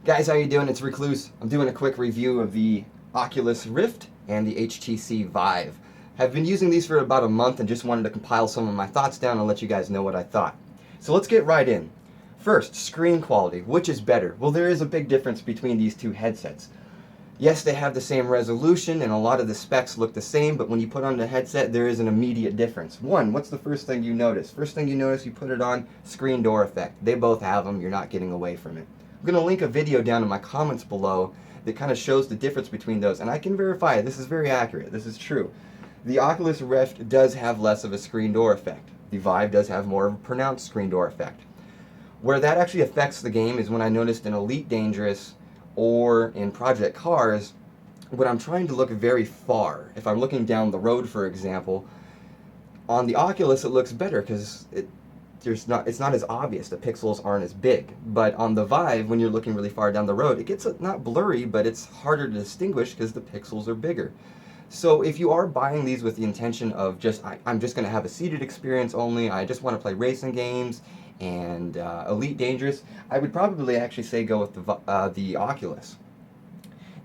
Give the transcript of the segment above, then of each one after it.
Guys, how you doing? It's Recluse. I'm doing a quick review of the Oculus Rift and the HTC Vive. I've been using these for about a month and just wanted to compile some of my thoughts down and let you guys know what I thought. So let's get right in. First, screen quality. Which is better? Well, there is a big difference between these two headsets. Yes, they have the same resolution and a lot of the specs look the same, but when you put on the headset, there is an immediate difference. One, what's the first thing you notice? First thing you notice, you put it on, screen door effect. They both have them. You're not getting away from it. I'm going to link a video down in my comments below that kind of shows the difference between those, and I can verify it. This is very accurate. This is true. The Oculus Rift does have less of a screen door effect. The Vive does have more of a pronounced screen door effect. Where that actually affects the game is when I noticed in Elite Dangerous or in Project Cars, when I'm trying to look very far, if I'm looking down the road, for example, on the Oculus it looks better because it's not as obvious. The pixels aren't as big. But on the Vive, when you're looking really far down the road, it gets not blurry, but it's harder to distinguish because the pixels are bigger. So if you are buying these with the intention of I'm just going to have a seated experience only, I just want to play racing games and Elite Dangerous, I would probably actually say go with the Oculus.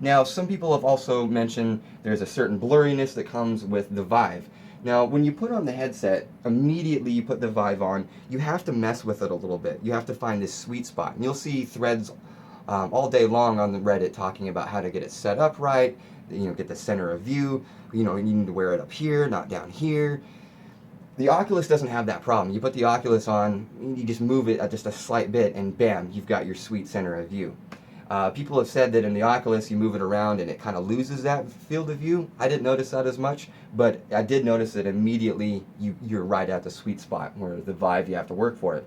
Now, some people have also mentioned there's a certain blurriness that comes with the Vive. Now, when you put on the headset, immediately you put the Vive on, you have to mess with it a little bit. You have to find this sweet spot. And you'll see threads all day long on the Reddit talking about how to get it set up right, get the center of view, you need to wear it up here, not down here. The Oculus doesn't have that problem. You put the Oculus on, you just move it just a slight bit, and bam, you've got your sweet center of view. People have said that in the Oculus you move it around and it kind of loses that field of view. I didn't notice that as much, but I did notice that immediately you're right at the sweet spot, where the Vive you have to work for it.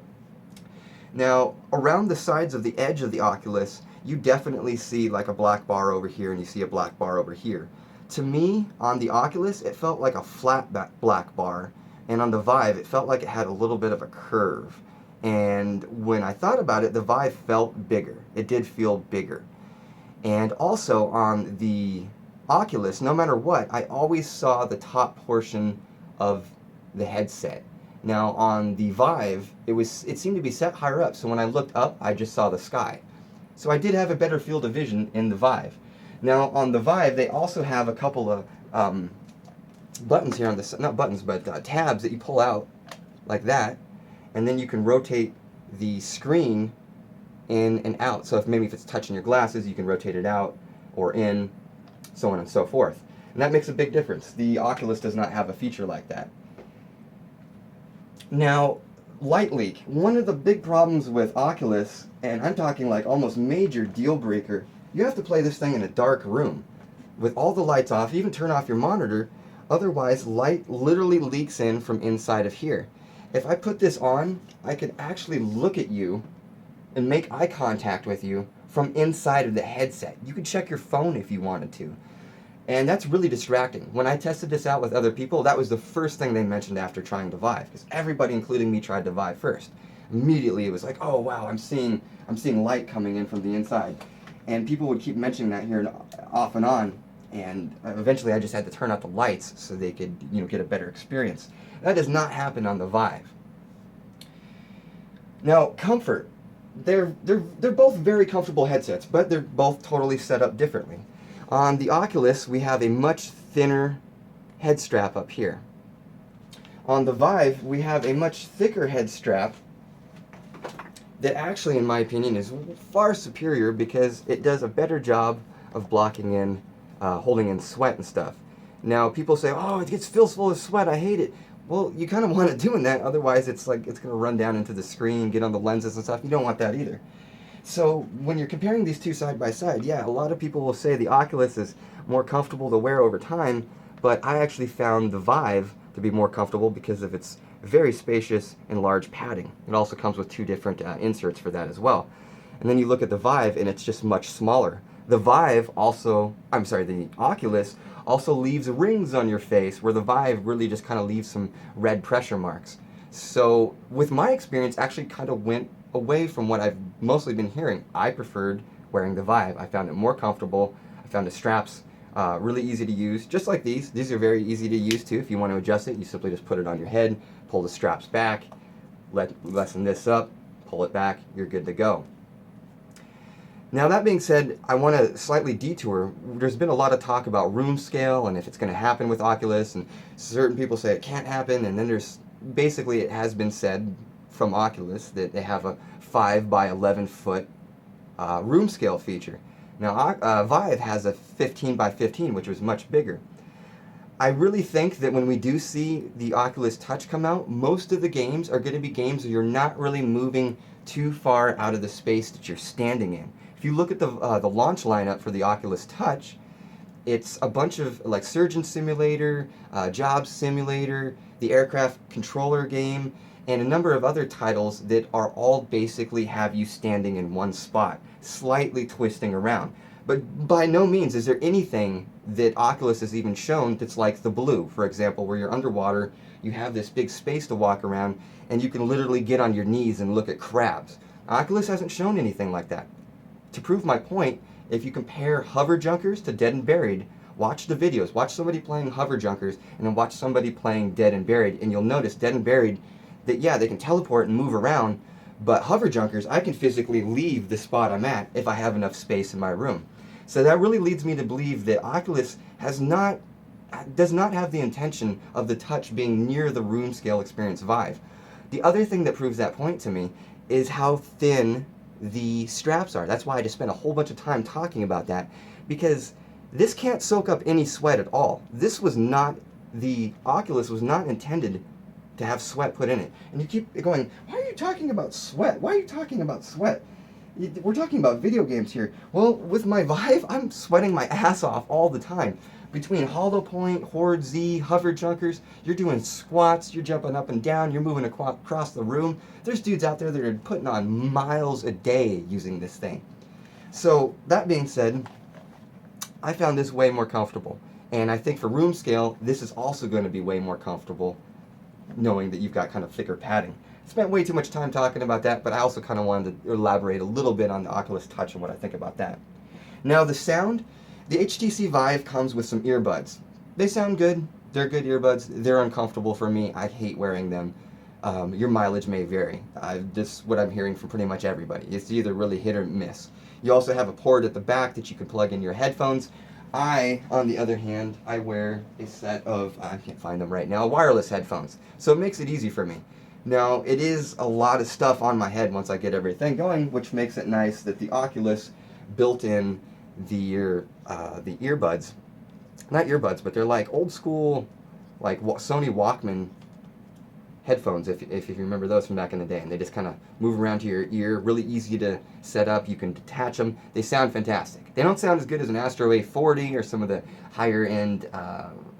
Now, around the sides of the edge of the Oculus, you definitely see like a black bar over here and you see a black bar over here. To me, on the Oculus, it felt like a flat black bar, and on the Vive, it felt like it had a little bit of a curve. And when I thought about it, the Vive felt bigger. It did feel bigger. And also on the Oculus, no matter what, I always saw the top portion of the headset. Now on the Vive, it seemed to be set higher up, so when I looked up, I just saw the sky. So I did have a better field of vision in the Vive. Now on the Vive, they also have a couple of buttons here on the, not buttons, but tabs that you pull out like that, and then you can rotate the screen in and out. So if it's touching your glasses, you can rotate it out or in, so on and so forth. And that makes a big difference. The Oculus does not have a feature like that. Now, light leak. One of the big problems with Oculus, and I'm talking like almost major deal breaker, you have to play this thing in a dark room with all the lights off, even turn off your monitor, otherwise light literally leaks in from inside of here. If I put this on, I could actually look at you and make eye contact with you from inside of the headset. You could check your phone if you wanted to. And that's really distracting. When I tested this out with other people, that was the first thing they mentioned after trying the Vive, because everybody, including me, tried the Vive first. Immediately it was like, oh wow, I'm seeing light coming in from the inside. And people would keep mentioning that here off and on, and eventually I just had to turn out the lights so they could get a better experience. That does not happen on the Vive. Now, comfort. They're both very comfortable headsets, but they're both totally set up differently. On the Oculus, we have a much thinner head strap up here. On the Vive, we have a much thicker head strap that actually, in my opinion, is far superior because it does a better job of blocking in, holding in sweat and stuff. Now, people say, oh, it feels full of sweat, I hate it. Well, you kind of want it doing that, otherwise it's going to run down into the screen, get on the lenses and stuff. You don't want that either. So when you're comparing these two side by side, yeah, a lot of people will say the Oculus is more comfortable to wear over time, but I actually found the Vive to be more comfortable because of its very spacious and large padding. It also comes with two different inserts for that as well. And then you look at the Vive and it's just much smaller. The Oculus also leaves rings on your face, where the Vive really just kind of leaves some red pressure marks. So with my experience, actually kind of went away from what I've mostly been hearing. I preferred wearing the Vive. I found it more comfortable. I found the straps really easy to use, just like these. These are very easy to use too. If you want to adjust it, you simply just put it on your head, pull the straps back, lessen this up, pull it back, you're good to go. Now that being said, I want to slightly detour. There's been a lot of talk about room scale and if it's going to happen with Oculus, and certain people say it can't happen, and then there's basically it has been said from Oculus that they have a 5 by 11 foot room scale feature. Now Vive has a 15 by 15, which was much bigger. I really think that when we do see the Oculus Touch come out, most of the games are going to be games where you're not really moving too far out of the space that you're standing in. If you look at the launch lineup for the Oculus Touch, it's a bunch of like Surgeon Simulator, Job Simulator, the Aircraft Controller game, and a number of other titles that are all basically have you standing in one spot, slightly twisting around. But by no means is there anything that Oculus has even shown that's like the Blue, for example, where you're underwater, you have this big space to walk around, and you can literally get on your knees and look at crabs. Oculus hasn't shown anything like that. To prove my point, if you compare hover junkers to Dead and Buried, watch the videos. Watch somebody playing hover junkers and then watch somebody playing Dead and Buried, and you'll notice Dead and Buried that, yeah, they can teleport and move around, but hover junkers, I can physically leave the spot I'm at if I have enough space in my room. So that really leads me to believe that Oculus does not have the intention of the Touch being near the room scale experience Vive. The other thing that proves that point to me is how thin the straps are. That's why I just spent a whole bunch of time talking about that, because this can't soak up any sweat at all. The Oculus was not intended to have sweat put in it. And you keep going, why are you talking about sweat? Why are you talking about sweat? We're talking about video games here. Well, with my Vive, I'm sweating my ass off all the time. Between Hollow Point, Horde Z, hover junkers, you're doing squats, you're jumping up and down, you're moving across the room. There's dudes out there that are putting on miles a day using this thing. So, that being said, I found this way more comfortable. And I think for room scale, this is also going to be way more comfortable, knowing that you've got kind of thicker padding. Spent way too much time talking about that, but I also kind of wanted to elaborate a little bit on the Oculus Touch and what I think about that. Now, the sound. The HTC Vive comes with some earbuds. They sound good. They're good earbuds. They're uncomfortable for me. I hate wearing them. Your mileage may vary. This is what I'm hearing from pretty much everybody. It's either really hit or miss. You also have a port at the back that you can plug in your headphones. On the other hand, I wear a set of, I can't find them right now, wireless headphones. So it makes it easy for me. Now, it is a lot of stuff on my head once I get everything going, which makes it nice that the Oculus built in the earbuds, not earbuds, but they're like old school, like Sony Walkman headphones, if you remember those from back in the day, and they just kind of move around to your ear, really easy to set up. You can detach them. They sound fantastic. They don't sound as good as an Astro A40 or some of the higher end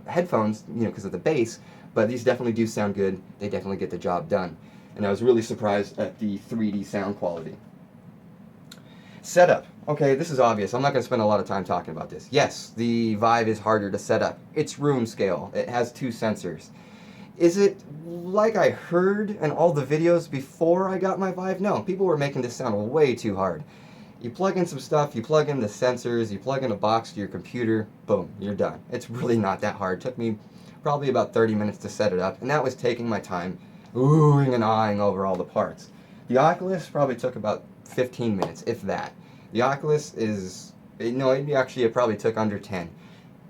headphones, because of the bass, but these definitely do sound good. They definitely get the job done, and I was really surprised at the 3D sound quality. Setup. Okay, this is obvious. I'm not going to spend a lot of time talking about this. Yes, the Vive is harder to set up. It's room scale. It has 2 sensors. Is it like I heard in all the videos before I got my Vive? No, people were making this sound way too hard. You plug in some stuff, you plug in the sensors, you plug in a box to your computer, boom, you're done. It's really not that hard. It took me probably about 30 minutes to set it up, and that was taking my time oohing and ahhing over all the parts. The Oculus probably took about 15 minutes, if that. The Oculus it probably took under 10.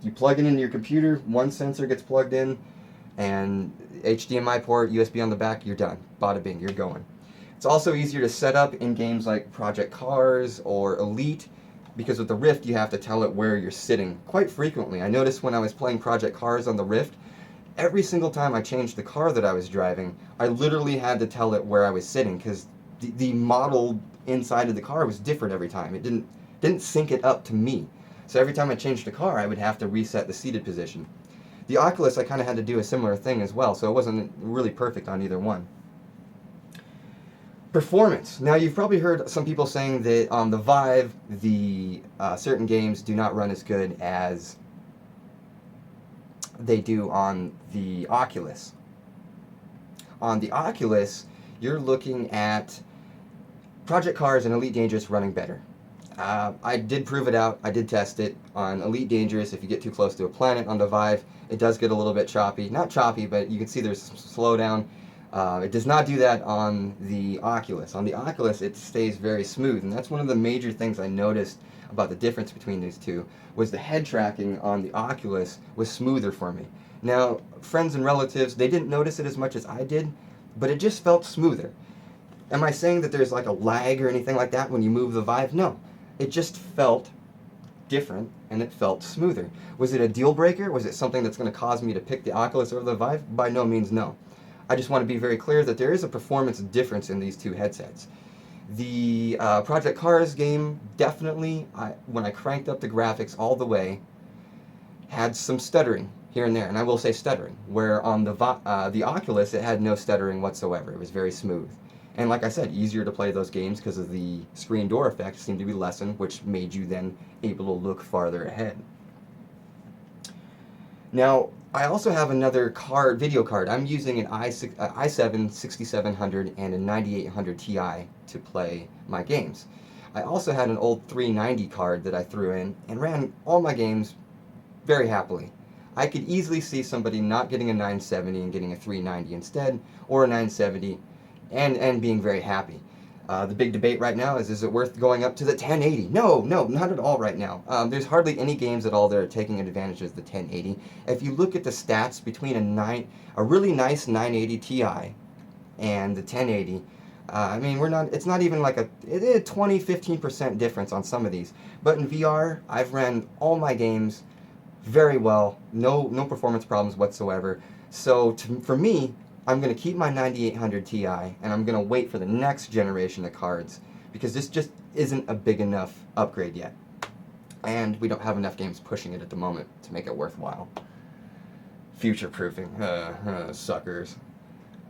You plug it into your computer, one sensor gets plugged in, and HDMI port, USB on the back, you're done. Bada bing, you're going. It's also easier to set up in games like Project Cars or Elite, because with the Rift you have to tell it where you're sitting quite frequently. I noticed when I was playing Project Cars on the Rift, every single time I changed the car that I was driving, I literally had to tell it where I was sitting, because the model inside of the car was different every time. It didn't sync it up to me. So every time I changed the car, I would have to reset the seated position. The Oculus, I kind of had to do a similar thing as well, so it wasn't really perfect on either one. Performance. Now, you've probably heard some people saying that on the Vive, the certain games do not run as good as they do on the Oculus. On the Oculus, you're looking at Project Cars and Elite Dangerous running better. I did prove it out. I did test it on Elite Dangerous. If you get too close to a planet on the Vive, it does get a little bit choppy. Not choppy, but you can see there's some slowdown. It does not do that on the Oculus. On the Oculus, it stays very smooth, and that's one of the major things I noticed about the difference between these two, was the head tracking on the Oculus was smoother for me. Now, friends and relatives, they didn't notice it as much as I did, but it just felt smoother. Am I saying that there's like a lag or anything like that when you move the Vive? No. It just felt different and it felt smoother. Was it a deal breaker? Was it something that's going to cause me to pick the Oculus over the Vive? By no means, no. I just want to be very clear that there is a performance difference in these two headsets. The Project Cars game definitely, when I cranked up the graphics all the way, had some stuttering here and there, and I will say stuttering, where on the Oculus it had no stuttering whatsoever. It was very smooth. And like I said, easier to play those games because of the screen door effect seemed to be lessened, which made you then able to look farther ahead. Now, I also have another video card. I'm using an i7 6700 and a 9800 Ti to play my games. I also had an old 390 card that I threw in and ran all my games very happily. I could easily see somebody not getting a 970 and getting a 390 instead, or a 970 and being very happy. The big debate right now is it worth going up to the 1080? No, not at all right now. There's hardly any games at all that are taking advantage of the 1080. If you look at the stats between a really nice 980 Ti and the 1080, I mean, it's not even like a 20-15% difference on some of these. But in VR, I've ran all my games very well, no performance problems whatsoever. So for me, I'm going to keep my 9800 Ti, and I'm going to wait for the next generation of cards, because this just isn't a big enough upgrade yet. And we don't have enough games pushing it at the moment to make it worthwhile. Future-proofing. Suckers.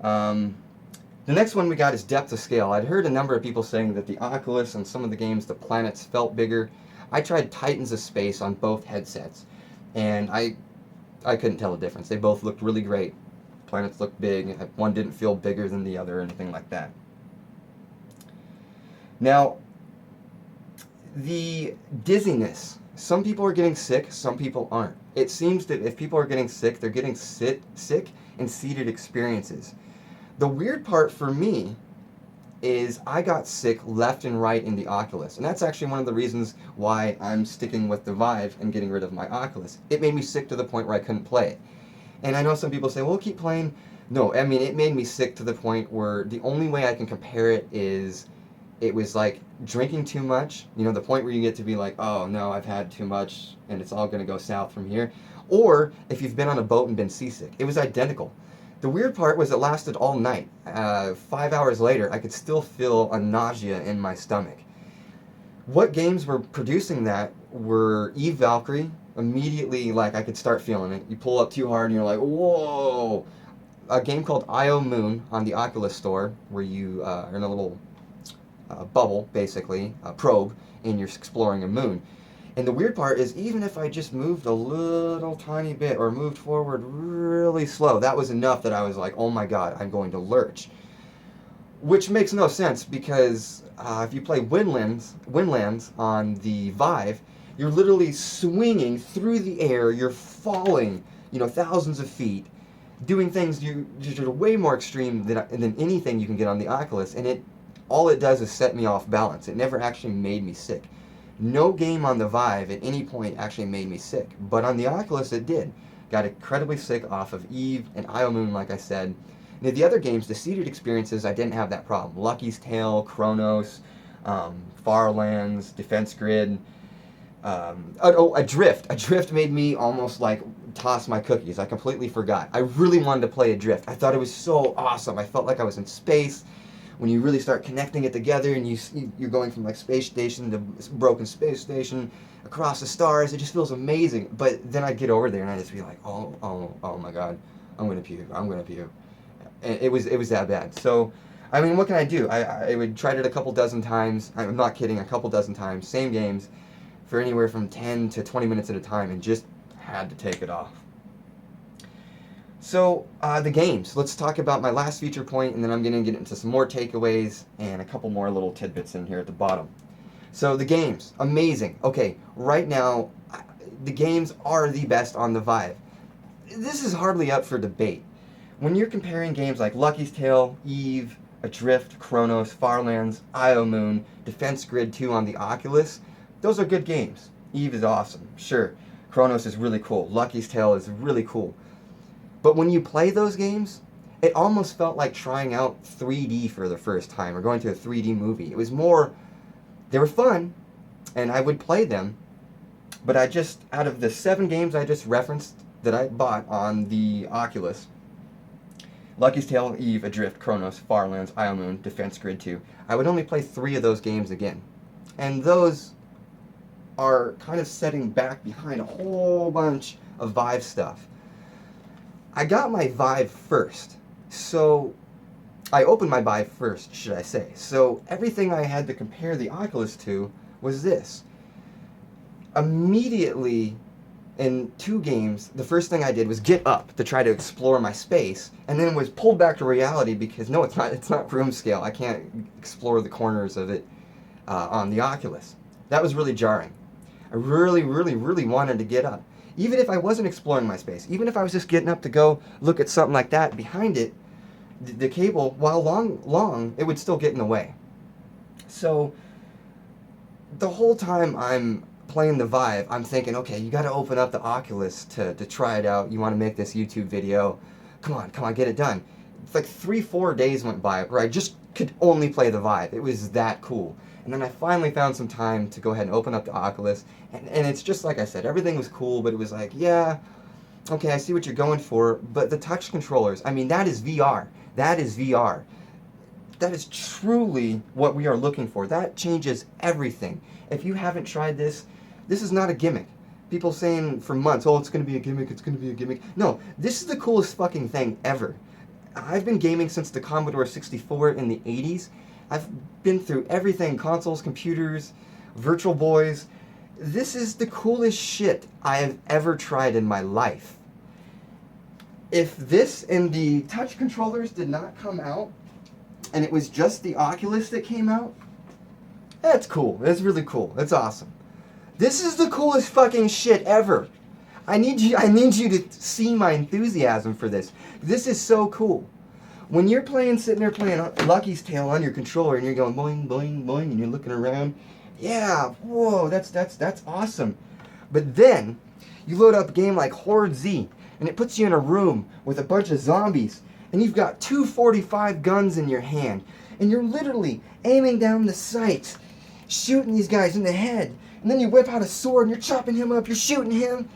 The next one we got is depth of scale. I'd heard a number of people saying that the Oculus and some of the games, the planets felt bigger. I tried Titans of Space on both headsets, and I couldn't tell the difference. They both looked really great. Planets looked big. One didn't feel bigger than the other or anything like that. Now, the dizziness. Some people are getting sick, some people aren't. It seems that if people are getting sick, they're getting sick in seated experiences. The weird part for me is I got sick left and right in the Oculus, and that's actually one of the reasons why I'm sticking with the Vive and getting rid of my Oculus. It made me sick to the point where I couldn't play it. And I know some people say, well, keep playing. No, I mean, it made me sick to the point where the only way I can compare it is it was like drinking too much, you know, the point where you get to be like, oh no, I've had too much and it's all going to go south from here. Or if you've been on a boat and been seasick. It was identical. The weird part was it lasted all night. 5 hours later, I could still feel a nausea in my stomach. What games were producing that were Eve Valkyrie. Immediately, like, I could start feeling it. You pull up too hard and you're like, whoa! A game called IO Moon on the Oculus Store, where you are in a little bubble, basically, a probe, and you're exploring a moon. And the weird part is, even if I just moved a little tiny bit or moved forward really slow, that was enough that I was like, oh my god, I'm going to lurch. Which makes no sense, because if you play Windlands on the Vive, you're literally swinging through the air, you're falling, you know, thousands of feet, doing things just are way more extreme than anything you can get on the Oculus, and all it does is set me off balance. It never actually made me sick. No game on the Vive at any point actually made me sick, but on the Oculus it did. Got incredibly sick off of Eve and IO Moon, like I said. Now, the other games, the seated experiences, I didn't have that problem. Lucky's Tale, Chronos, Farlands, Defense Grid. Adrift. Adrift made me almost like toss my cookies. I completely forgot. I really wanted to play Adrift. I thought it was so awesome. I felt like I was in space. When you really start connecting it together and you're going from like space station to broken space station across the stars, it just feels amazing. But then I'd get over there and I'd just be like, oh my god, I'm gonna puke. And it was that bad. So, I mean, what can I do? I would try it a couple dozen times. I'm not kidding, a couple dozen times. Same games for anywhere from 10 to 20 minutes at a time, and just had to take it off. So, the games. Let's talk about my last feature point, and then I'm going to get into some more takeaways and a couple more little tidbits in here at the bottom. So, the games. Amazing. Okay, right now, the games are the best on the Vive. This is hardly up for debate. When you're comparing games like Lucky's Tale, Eve, Adrift, Chronos, Farlands, Io Moon, Defense Grid 2 on the Oculus, those are good games. Eve is awesome, sure. Chronos is really cool. Lucky's Tale is really cool. But when you play those games, it almost felt like trying out 3D for the first time or going to a 3D movie. It was more, they were fun, and I would play them, but out of the 7 games I just referenced that I bought on the Oculus, Lucky's Tale, Eve, Adrift, Chronos, Farlands, Io Moon, Defense Grid 2, I would only play 3 of those games again. And those are kind of setting back behind a whole bunch of Vive stuff. I got my Vive first, so I opened my Vive first, should I say. So everything I had to compare the Oculus to was this. Immediately in 2 games, the first thing I did was get up to try to explore my space, and then was pulled back to reality because no, it's not room scale. I can't explore the corners of it on the Oculus. That was really jarring. I really, really, really wanted to get up. Even if I wasn't exploring my space, even if I was just getting up to go look at something like that, behind it, the cable, while long, it would still get in the way. So the whole time I'm playing the Vive, I'm thinking, okay, you got to open up the Oculus to try it out. You want to make this YouTube video. Come on, get it done. It's like 3-4 days went by where I just could only play the Vive. It was that cool. And then I finally found some time to go ahead and open up the Oculus. And it's just like I said, everything was cool, but it was like, yeah, okay, I see what you're going for. But the touch controllers, I mean, that is VR. That is VR. That is truly what we are looking for. That changes everything. If you haven't tried this, this is not a gimmick. People saying for months, oh, it's going to be a gimmick, it's going to be a gimmick. No, this is the coolest fucking thing ever. I've been gaming since the Commodore 64 in the 80s. I've been through everything, consoles, computers, Virtual Boys. This is the coolest shit I have ever tried in my life. If this and the touch controllers did not come out, and it was just the Oculus that came out, that's cool. That's really cool. That's awesome. This is the coolest fucking shit ever. I need you to see my enthusiasm for this. This is so cool. When you're sitting there playing Lucky's Tale on your controller and you're going boing, boing, boing, and you're looking around, yeah, whoa, that's awesome. But then you load up a game like Horde Z, and it puts you in a room with a bunch of zombies, and you've got 245 guns in your hand, and you're literally aiming down the sights, shooting these guys in the head, and then you whip out a sword and you're chopping him up, you're shooting him,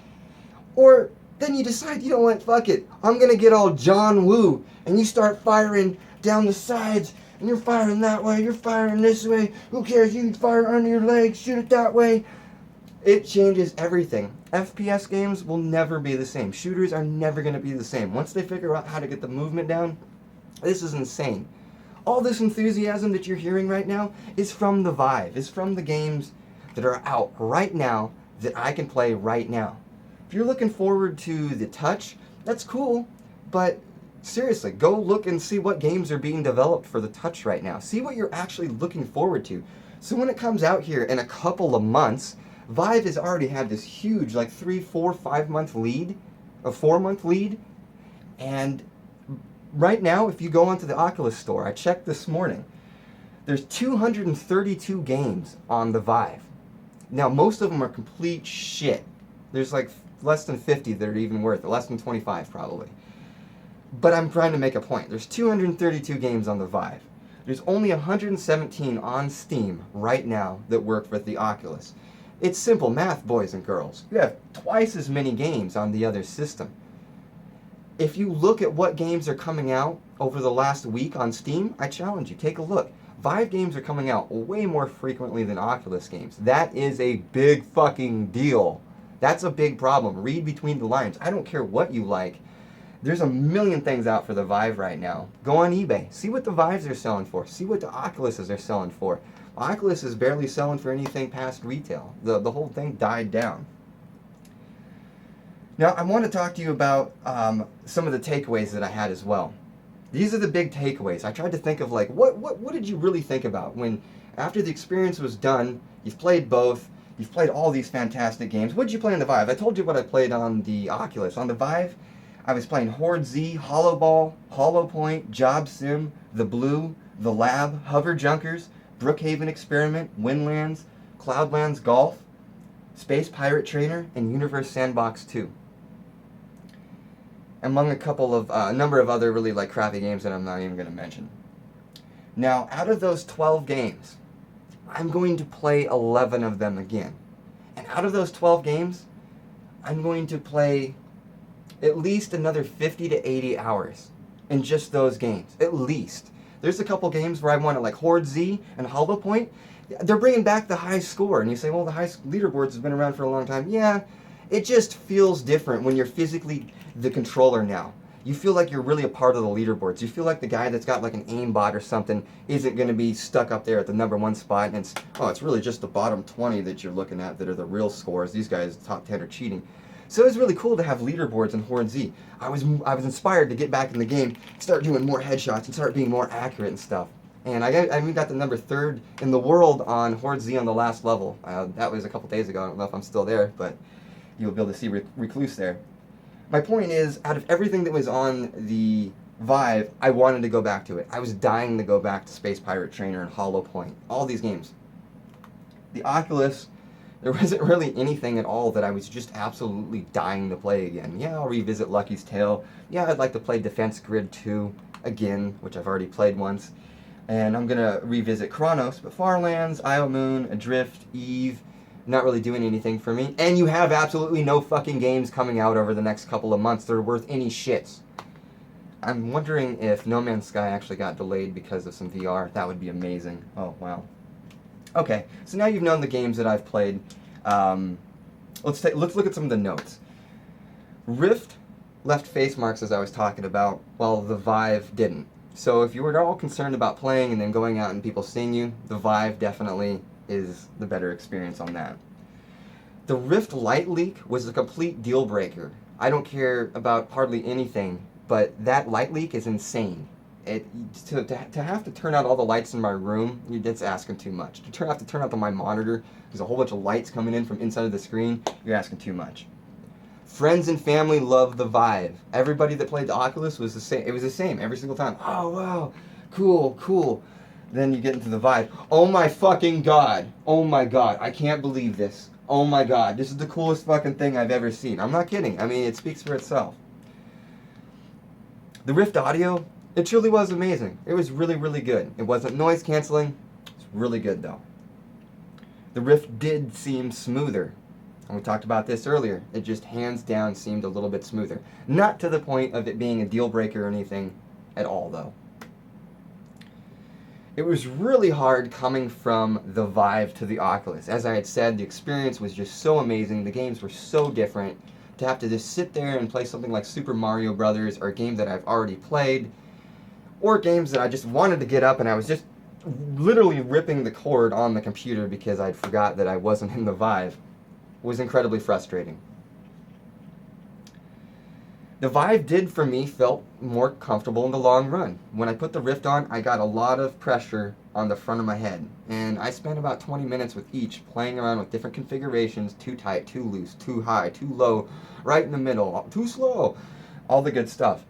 or then you decide, you know what, fuck it, I'm gonna get all John Woo, and you start firing down the sides, and you're firing that way, you're firing this way, who cares, you can fire under your legs, shoot it that way. It changes everything. FPS games will never be the same. Shooters are never gonna be the same. Once they figure out how to get the movement down, this is insane. All this enthusiasm that you're hearing right now is from the Vive, is from the games that are out right now that I can play right now. If you're looking forward to the touch, that's cool, but seriously, go look and see what games are being developed for the touch right now. See what you're actually looking forward to. So when it comes out here in a couple of months, Vive has already had this huge, like 3, 4, 5 month lead, a 4-month lead, and right now, if you go onto the Oculus store, I checked this morning, there's 232 games on the Vive. Now, most of them are complete shit. There's like less than 50 that are even worth it, less than 25 probably. But I'm trying to make a point. There's 232 games on the Vive. There's only 117 on Steam right now that work with the Oculus. It's simple math, boys and girls. You have twice as many games on the other system. If you look at what games are coming out over the last week on Steam, I challenge you, take a look. Vive games are coming out way more frequently than Oculus games. That is a big fucking deal. That's a big problem. Read between the lines. I don't care what you like. There's a million things out for the Vive right now. Go on eBay. See what the Vives are selling for. See what the Oculuses are selling for. Oculus is barely selling for anything past retail. The whole thing died down. Now, I want to talk to you about some of the takeaways that I had as well. These are the big takeaways. I tried to think of like, what did you really think about when, after the experience was done, you've played both, you've played all these fantastic games. What did you play on the Vive? I told you what I played on the Oculus. On the Vive, I was playing Horde Z, Hollow Ball, Hollow Point, Job Sim, The Blue, The Lab, Hover Junkers, Brookhaven Experiment, Windlands, Cloudlands Golf, Space Pirate Trainer, and Universe Sandbox 2. Among a number of other really like crappy games that I'm not even going to mention. Now, out of those 12 games, I'm going to play 11 of them again. And out of those 12 games, I'm going to play at least another 50 to 80 hours in just those games. At least. There's a couple games where I want to, like Horde Z and Hollow Point. They're bringing back the high score. And you say, well, the high leaderboards has been around for a long time. Yeah, it just feels different when you're physically the controller now. You feel like you're really a part of the leaderboards. You feel like the guy that's got like an aimbot or something isn't going to be stuck up there at the number 1 spot, and it's really just the bottom 20 that you're looking at that are the real scores. These guys, top 10, are cheating. So it was really cool to have leaderboards in Horde Z. I was inspired to get back in the game, start doing more headshots, and start being more accurate and stuff. And I even got the number 3rd in the world on Horde Z on the last level. That was a couple days ago. I don't know if I'm still there, but you'll be able to see Recluse there. My point is, out of everything that was on the Vive, I wanted to go back to it. I was dying to go back to Space Pirate Trainer and Hollow Point. All these games. The Oculus, there wasn't really anything at all that I was just absolutely dying to play again. Yeah, I'll revisit Lucky's Tale. Yeah, I'd like to play Defense Grid 2 again, which I've already played once. And I'm going to revisit Chronos, but Farlands, Io Moon, Adrift, Eve, not really doing anything for me. And you have absolutely no fucking games coming out over the next couple of months that are worth any shits. I'm wondering if No Man's Sky actually got delayed because of some VR. That would be amazing. Oh, wow. Okay, so now you've known the games that I've played. Let's look at some of the notes. Rift left face marks, as I was talking about, while the Vive didn't. So if you were all concerned about playing and then going out and people seeing you, the Vive definitely is the better experience on that. The Rift light leak was a complete deal breaker. I don't care about hardly anything, but that light leak is insane. To have to turn out all the lights in my room, it's asking too much. To have to turn out my monitor, there's a whole bunch of lights coming in from inside of the screen, you're asking too much. Friends and family love the Vive. Everybody that played the Oculus was the same. It was the same every single time. Oh, wow, cool, cool. Then you get into the Vive. Oh my fucking god. Oh my god. I can't believe this. Oh my god. This is the coolest fucking thing I've ever seen. I'm not kidding. I mean, it speaks for itself. The Rift audio, it truly was amazing. It was really, really good. It wasn't noise canceling. It's really good though. The Rift did seem smoother. And we talked about this earlier. It just hands down seemed a little bit smoother. Not to the point of it being a deal breaker or anything at all though. It was really hard coming from the Vive to the Oculus. As I had said, the experience was just so amazing. The games were so different. To have to just sit there and play something like Super Mario Brothers, or a game that I've already played, or games that I just wanted to get up and I was just literally ripping the cord on the computer because I'd forgot that I wasn't in the Vive, was incredibly frustrating. The Vive did, for me, felt more comfortable in the long run. When I put the Rift on, I got a lot of pressure on the front of my head. And I spent about 20 minutes with each, playing around with different configurations, too tight, too loose, too high, too low, right in the middle, too slow, all the good stuff.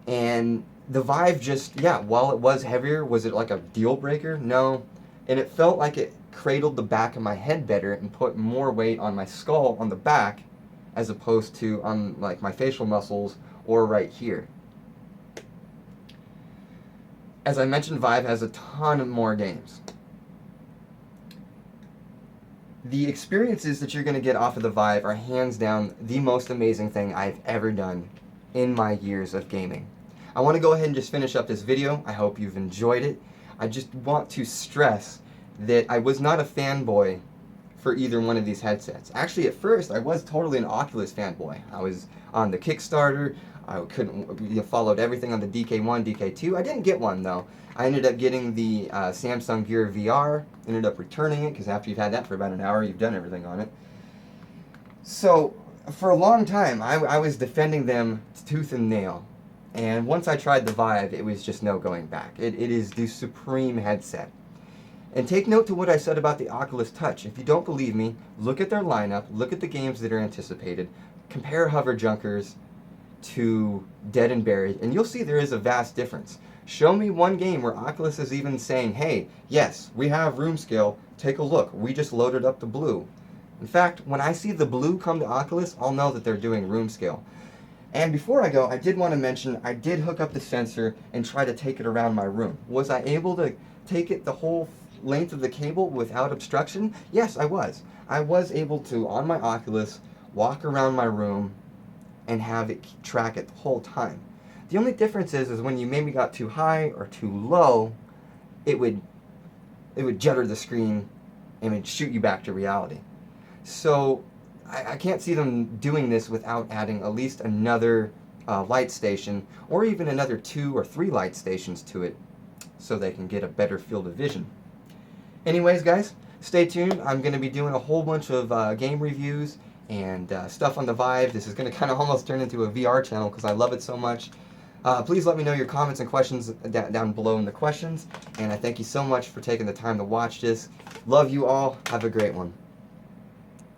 And the Vive just, yeah, while it was heavier, was it like a deal breaker? No. And it felt like it cradled the back of my head better and put more weight on my skull on the back, as opposed to on like my facial muscles or right here. As I mentioned, Vive has a ton more games. The experiences that you're going to get off of the Vive are hands down the most amazing thing I've ever done in my years of gaming. I want to go ahead and just finish up this video. I hope you've enjoyed it. I just want to stress that I was not a fanboy for either one of these headsets. Actually, at first, I was totally an Oculus fanboy. I was on the Kickstarter. I followed everything on the DK1, DK2. I didn't get one, though. I ended up getting the Samsung Gear VR. Ended up returning it, because after you've had that for about an hour, you've done everything on it. So, for a long time, I was defending them tooth and nail. And once I tried the Vive, it was just no going back. It is the supreme headset. And take note to what I said about the Oculus Touch. If you don't believe me, look at their lineup, look at the games that are anticipated, compare Hover Junkers to Dead and Buried, and you'll see there is a vast difference. Show me one game where Oculus is even saying, hey, yes, we have room scale, take a look, we just loaded up the blue. In fact, when I see the blue come to Oculus, I'll know that they're doing room scale. And before I go, I did want to mention, I did hook up the sensor and try to take it around my room. Was I able to take it the whole length of the cable without obstruction? Yes, I was. I was able to, on my Oculus, walk around my room and have it track it the whole time. The only difference is when you maybe got too high or too low, it would judder the screen and it would shoot you back to reality. So I can't see them doing this without adding at least another light station, or even another 2 or 3 light stations to it, so they can get a better field of vision. Anyways, guys, stay tuned. I'm going to be doing a whole bunch of game reviews and stuff on the Vive. This is going to kind of almost turn into a VR channel because I love it so much. Please let me know your comments and questions down below in the questions, and I thank you so much for taking the time to watch this. Love you all. Have a great one.